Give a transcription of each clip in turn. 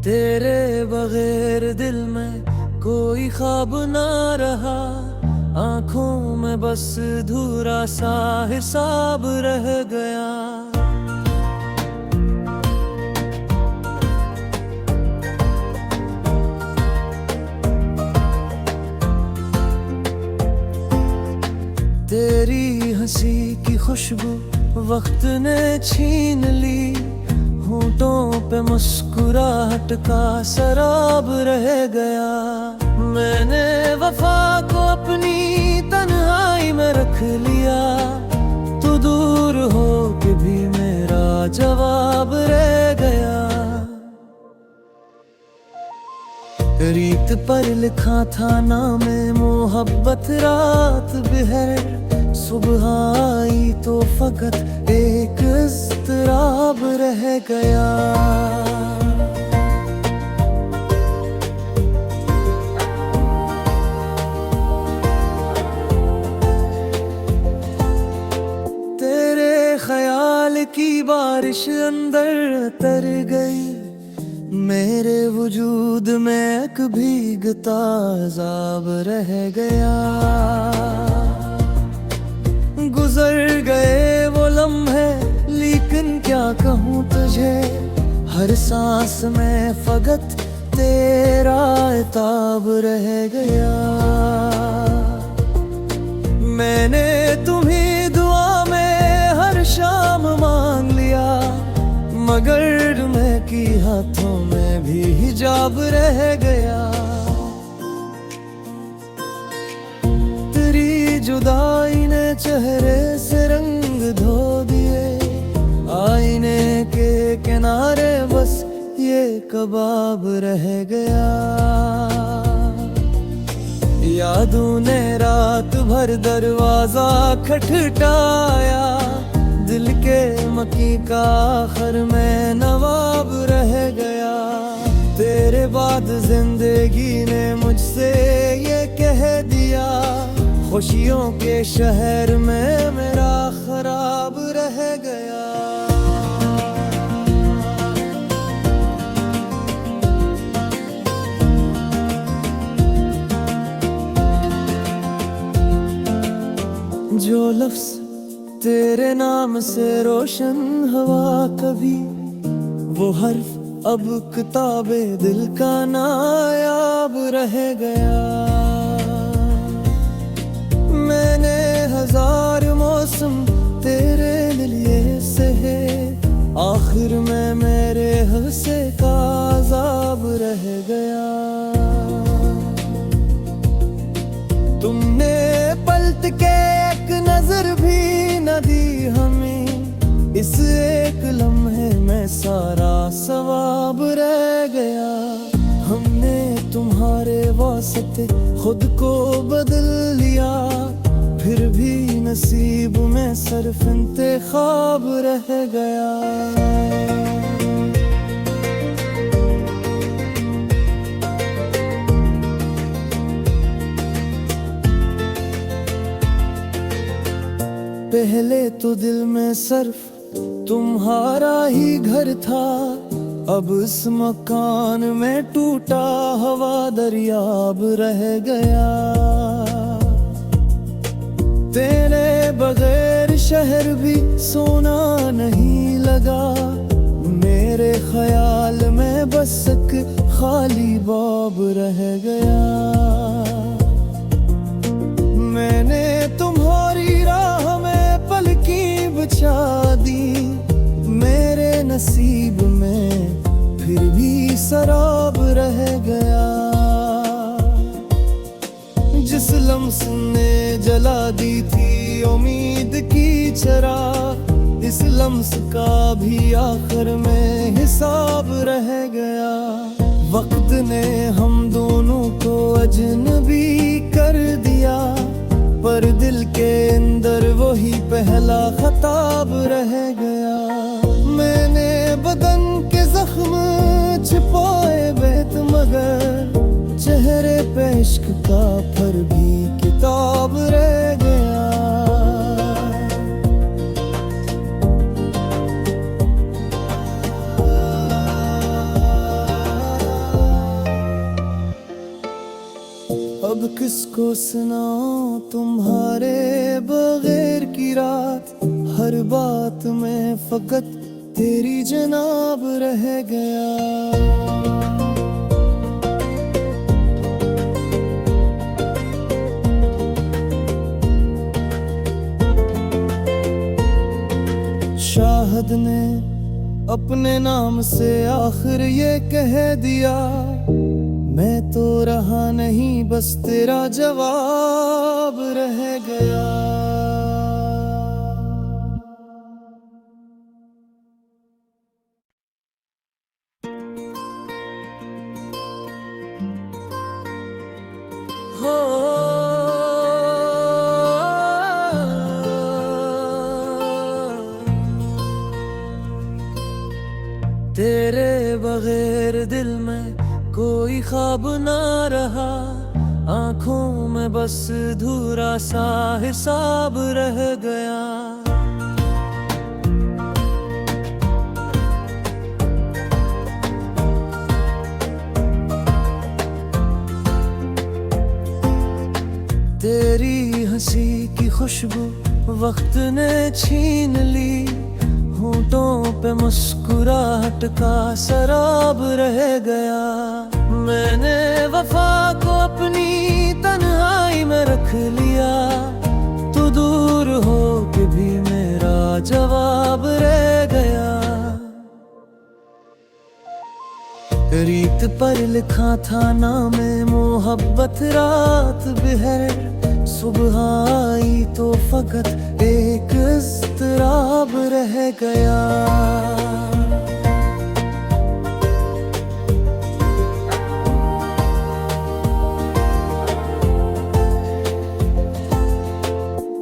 तेरे बगैर दिल में कोई ख्वाब ना रहा, आंखों में बस धूरा सा हिसाब रह गया। तेरी हंसी की खुशबू वक्त ने छीन ली, होंठों पे मुस्कुराहट का शराब रह गया। मैंने वफा को अपनी तन्हाई में रख लिया, तू दूर हो के भी मेरा जवाब रह गया। रीत पर लिखा था नामे मोहब्बत, रात बिहर सुबह आई तो फकत एक इज़्तिराब रह गया। तेरे ख्याल की बारिश अंदर तर गई, मेरे वजूद में एक भीगता अज़ाब रह गया। गुजर गए वो लम्हे लेकिन क्या कहूँ तुझे, हर सांस में फकत तेरा इताब रह गया। मैंने तुम्हें दुआ में हर शाम मांग लिया, मगर मैं की हाथों में भी हिजाब रह गया। तेरी जुदाई ने चेहरे से रंग धो दिए, आईने के किनारे बस ये कबाब रह गया। यादों ने रात भर दरवाजा खटखटाया, दिल के मकी का आखिर में नवाब रह गया। तेरे बाद जिंदगी ने मुझसे ये कह दिया, खुशियों के शहर में मेरा खराब रह गया। जो लफ्ज़ तेरे नाम से रोशन हुआ कभी, वो हर्फ अब किताबे दिल का नायाब रह गया। मैंने हजार मौसम तेरे लिए सहे, आखिर में मेरे हंसे का अज़ाब रह गया। तुमने पलट के एक नजर भी न दी हमें, इस एक लम्हे में सारा सवाब रह गया। हमने तुम्हारे वास्ते खुद को बदल लिया, फिर भी नसीब में सिर्फ इंतखाब रह गया। पहले तो दिल में सिर्फ तुम्हारा ही घर था, अब इस मकान में टूटा हवा दरियाब रह गया। तेरे बगैर शहर भी सोना नहीं लगा, मेरे ख्याल में बस एक खाली बाब रह गया। मैंने तुम्हारी राह में पलकी बिछा दी, मेरे नसीब में फिर भी शराब रह गया। जिस लम्स ने जला दी थी उम्मीद की चिराग, इस लम्स का भी आखिर में हिसाब रह गया। वक्त ने हम दोनों को अजनबी कर दिया, पर दिल के अंदर वही पहला खताब रह गया। मैंने बदन के जख्म छिपाए बेत, मगर चेहरे पे इश्क का फिर भी किताब रह गया। किसको सुनाऊं तुम्हारे बगैर की रात, हर बात में फकत तेरी जनाब रह गया। शाहद ने अपने नाम से आखिर ये कह दिया, मैं तो रहा नहीं बस तेरा जवाब रह गया। हो तेरे बगैर दिल में कोई ख्वाब ना रहा, आंखों में बस धूरा सा हिसाब रह गया। तेरी हंसी की खुशबू वक्त ने छीन ली, होंठों पे मुस्कुराहट का शराब रह गया। मैंने वफा को अपनी तन्हाई में रख लिया, तू दूर हो के भी मेरा जवाब रह गया। रीत पर लिखा था नामे मोहब्बत रात बिहर, सुबह आई तो फकत एक इज़्तिराब रह गया।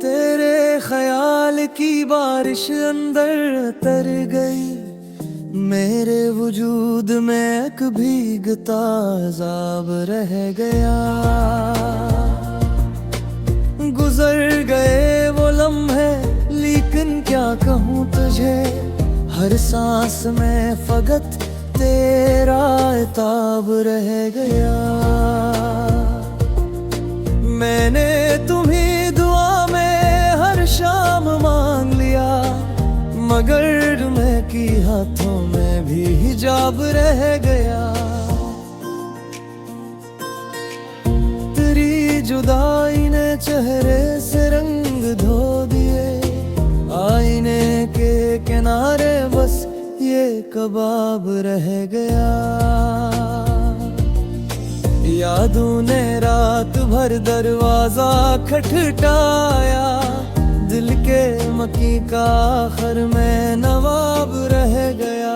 तेरे ख्याल की बारिश अंदर तर गई, मेरे वजूद में एक भीगता अज़ाब रह गया। गुजर गए वो लम्हे लेकिन क्या कहूँ तुझे, हर सांस में फकत तेरा इताब रह गया। मैंने तुम्हें दुआ में हर शाम मांग लिया, मगर मैं की हाथों में भी हिजाब रह गया। तेरी जुदाई ने चेहरे से रंग धो दिए, आईने के किनारे बस ये कबाब रह गया। यादों ने रात भर दरवाजा खटखटाया, दिल के मकी का आखिर में नवाब रह गया।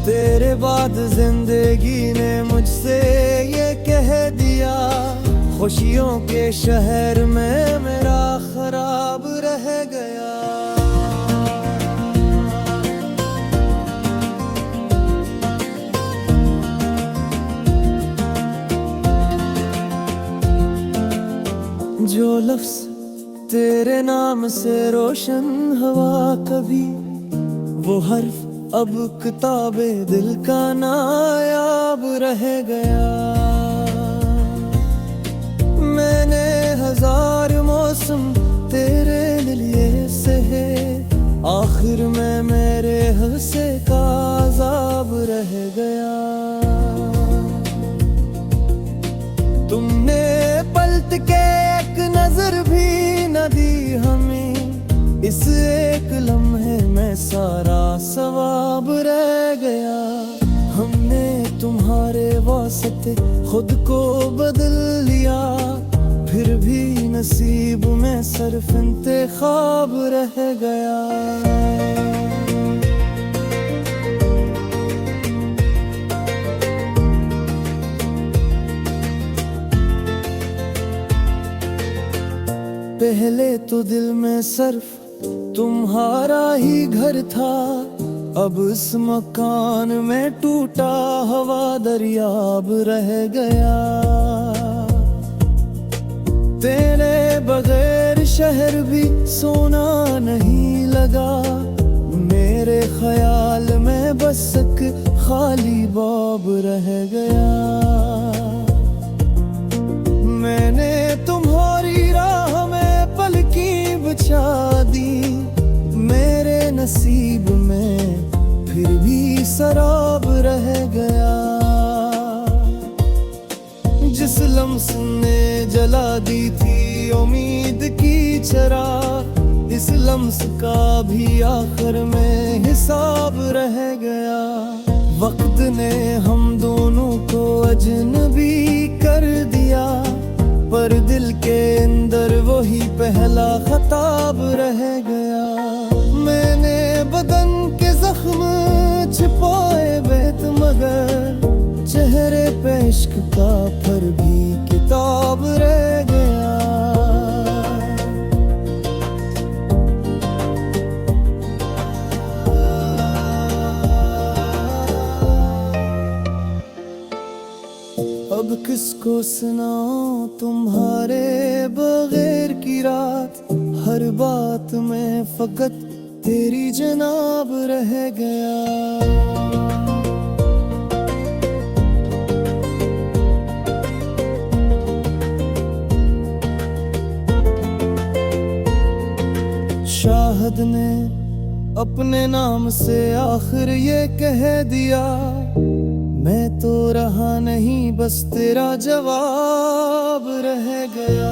तेरे बाद जिंदगी ने मुझसे ये कह दिया, खुशियों के शहर में मेरा खराब रह गया। जो लफ्ज़ तेरे नाम से रोशन हवा कभी, वो हर्फ अब किताबे दिल का नायाब रह गया। मैंने हजार मौसम तेरे लिए सहे, आखिर में मेरे हंसे का अज़ाब रह गया। तुमने पलट के एक नजर भी न दी हमें, इस एक लम्हे में सारा सवाब रह गया। हमने तुम्हारे वास्ते खुद को बदल लिया, फिर भी नसीब में सिर्फ इंतखाब रह गया। पहले तो दिल में सिर्फ तुम्हारा ही घर था, अब इस मकान में टूटा हवा दरियाब रह गया। तेरे बगैर शहर भी सोना नहीं लगा, मेरे ख्याल में बस एक खाली बाब रह गया। मैंने शादी मेरे नसीब में फिर भी शराब रह गया। जिस लम्स ने जला दी थी उम्मीद की चिराग, इस लम्स का भी आखिर में हिसाब रह गया। वक्त ने हम दोनों को अजनबी कर दिया, पर दिल के अंदर वही पहला खताब रह गया। मैंने बदन के जख्म छिपाए बैत, मगर चेहरे पे इश्क का फिर भी किताब रह गया। अब किसको सुनाऊं तुम्हारे बगैर की रात, हर बात में फकत तेरी जनाब रह गया। शाहद ने अपने नाम से आखिर ये कह दिया, मैं तो रहा नहीं बस तेरा जवाब रह गया।